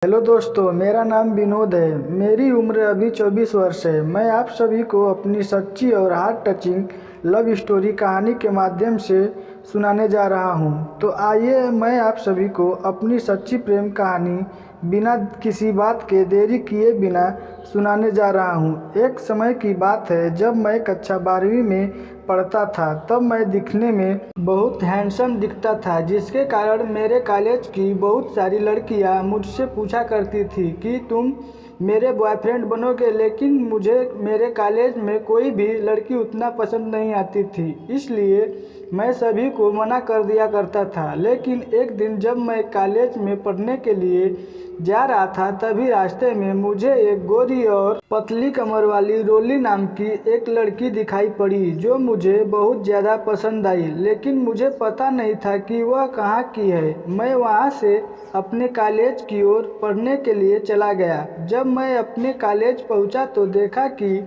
Hello दोस्तों, मेरा नाम विनोद है। मेरी उम्र अभी 24 वर्ष है। मैं आप सभी को अपनी सच्ची और हार्ट टचिंग लव स्टोरी कहानी के माध्यम से सुनाने जा रहा हूं। तो आइए मैं आप सभी को अपनी सच्ची प्रेम कहानी बिना किसी बात के देरी किए बिना सुनाने जा रहा हूं। एक समय की बात है जब मैं कक्षा 12वीं में पढ़ता था। तब मैं दिखने में बहुत हैंडसम दिखता था, जिसके कारण मेरे कॉलेज की बहुत सारी लड़कियां मुझसे पूछा करती थी कि तुम मेरे बॉयफ्रेंड बनोगे। लेकिन मुझे मेरे कॉलेज में कोई भी लड़की उतना पसंद नहीं आती थी, इसलिए मैं सभी को मना कर दिया करता था। लेकिन एक दिन जब मैं कॉलेज में पढ़ने के लिए जा रहा था, तभी रास्ते में मुझे एक गोरी और पतली कमर वाली रोली नाम की एक लड़की दिखाई पड़ी, जो मुझे बहुत ज़्यादा पसंद आई। लेकिन मुझे पता नहीं था कि वह कहाँ की है। मैं वहाँ से अपने कॉलेज की ओर पढ़ने के लिए चला गया। जब मैं अपने कॉलेज पहुँचा तो देखा कि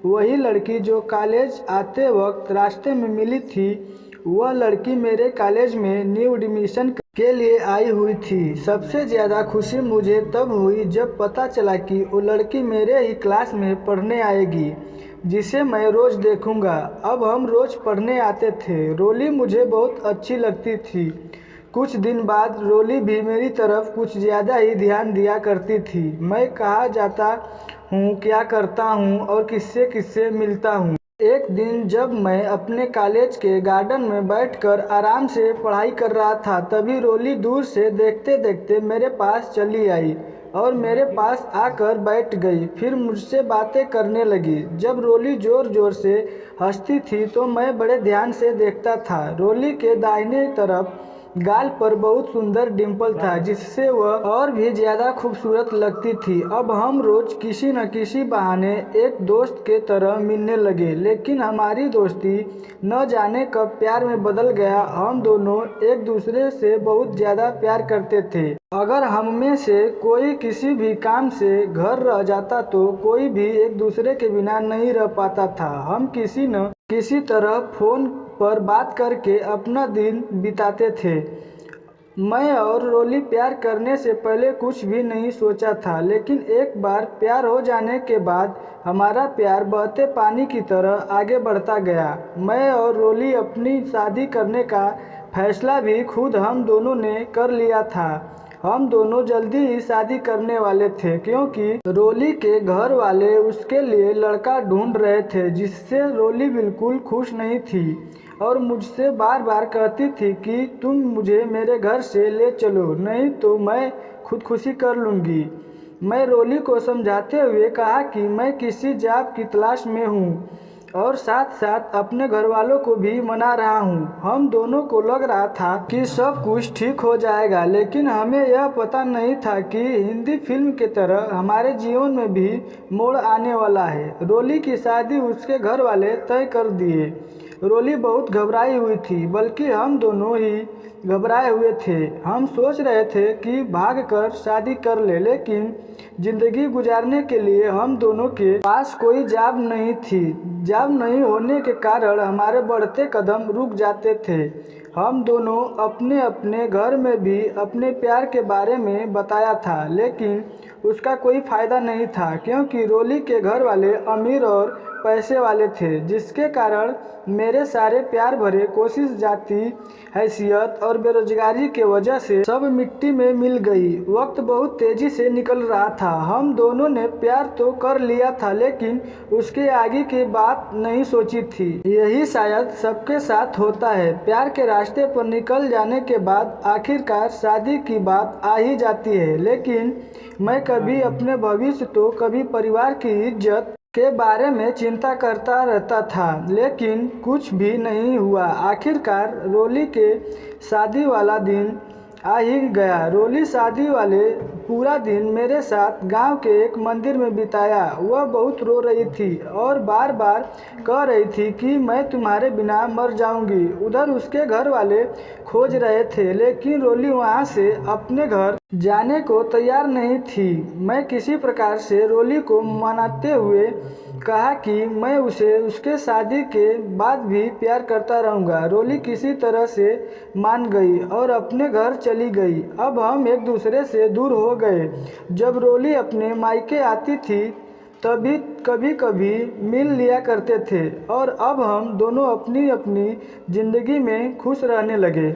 वही लड़की जो कॉलेज आते वक्त रास्ते में मिली थी, वह लड़की मेरे कॉलेज में न्यू एडमिशन के लिए आई हुई थी। सबसे ज़्यादा खुशी मुझे तब हुई जब पता चला कि वो लड़की मेरे ही क्लास में पढ़ने आएगी, जिसे मैं रोज़ देखूंगा। अब हम रोज़ पढ़ने आते थे। रोली मुझे बहुत अच्छी लगती थी। कुछ दिन बाद रोली भी मेरी तरफ कुछ ज़्यादा ही ध्यान दिया करती थी। मैं कहाँ जाता हूँ, क्या करता हूँ और किससे किससे मिलता हूँ। एक दिन जब मैं अपने कॉलेज के गार्डन में बैठकर आराम से पढ़ाई कर रहा था, तभी रोली दूर से देखते देखते मेरे पास चली आई और मेरे पास आकर बैठ गई। फिर मुझसे बातें करने लगी। जब रोली ज़ोर ज़ोर से हंसती थी तो मैं बड़े ध्यान से देखता था। रोली के दाहिने तरफ गाल पर बहुत सुंदर डिंपल था, जिससे वह और भी ज़्यादा खूबसूरत लगती थी। अब हम रोज़ किसी न किसी बहाने एक दोस्त के तरह मिलने लगे, लेकिन हमारी दोस्ती न जाने कब प्यार में बदल गया। हम दोनों एक दूसरे से बहुत ज़्यादा प्यार करते थे। अगर हम में से कोई किसी भी काम से घर रह जाता तो कोई भी एक दूसरे के बिना नहीं रह पाता था। हम किसी न किसी तरह फ़ोन पर बात करके अपना दिन बिताते थे। मैं और रोली प्यार करने से पहले कुछ भी नहीं सोचा था, लेकिन एक बार प्यार हो जाने के बाद हमारा प्यार बहते पानी की तरह आगे बढ़ता गया। मैं और रोली अपनी शादी करने का फैसला भी खुद हम दोनों ने कर लिया था। हम दोनों जल्दी ही शादी करने वाले थे, क्योंकि रोली के घर वाले उसके लिए लड़का ढूंढ रहे थे, जिससे रोली बिल्कुल खुश नहीं थी और मुझसे बार बार कहती थी कि तुम मुझे मेरे घर से ले चलो, नहीं तो मैं खुदकुशी कर लूँगी। मैं रोली को समझाते हुए कहा कि मैं किसी जॉब की तलाश में हूँ और साथ साथ अपने घर वालों को भी मना रहा हूँ। हम दोनों को लग रहा था कि सब कुछ ठीक हो जाएगा, लेकिन हमें यह पता नहीं था कि हिंदी फिल्म की तरह हमारे जीवन में भी मोड़ आने वाला है। रोली की शादी उसके घर वाले तय कर दिए। रोली बहुत घबराई हुई थी, बल्कि हम दोनों ही घबराए हुए थे। हम सोच रहे थे कि भागकर शादी कर ले, लेकिन जिंदगी गुजारने के लिए हम दोनों के पास कोई जॉब नहीं थी। जॉब नहीं होने के कारण हमारे बढ़ते कदम रुक जाते थे। हम दोनों अपने अपने घर में भी अपने प्यार के बारे में बताया था, लेकिन उसका कोई फ़ायदा नहीं था, क्योंकि रोली के घर वाले अमीर और पैसे वाले थे, जिसके कारण मेरे सारे प्यार भरे कोशिश जाती हैसियत और बेरोजगारी के वजह से सब मिट्टी में मिल गई। वक्त बहुत तेजी से निकल रहा था। हम दोनों ने प्यार तो कर लिया था, लेकिन उसके आगे की बात नहीं सोची थी। यही शायद सबके साथ होता है। प्यार के रास्ते पर निकल जाने के बाद आखिरकार शादी की बात आ ही जाती है। लेकिन मैं कभी अपने भविष्य तो कभी परिवार की इज्जत के बारे में चिंता करता रहता था, लेकिन कुछ भी नहीं हुआ। आखिरकार रोली के शादी वाला दिन आ ही गया। रोली शादी वाले पूरा दिन मेरे साथ गांव के एक मंदिर में बिताया। वह बहुत रो रही थी और बार बार कह रही थी कि मैं तुम्हारे बिना मर जाऊंगी। उधर उसके घर वाले खोज रहे थे, लेकिन रोली वहां से अपने घर जाने को तैयार नहीं थी। मैं किसी प्रकार से रोली को मनाते हुए कहा कि मैं उसे उसके शादी के बाद भी प्यार करता रहूँगा। रोली किसी तरह से मान गई और अपने घर चली गई। अब हम एक दूसरे से दूर हो गए। जब रोली अपने मायके आती थी तभी कभी कभी मिल लिया करते थे और अब हम दोनों अपनी अपनी ज़िंदगी में खुश रहने लगे।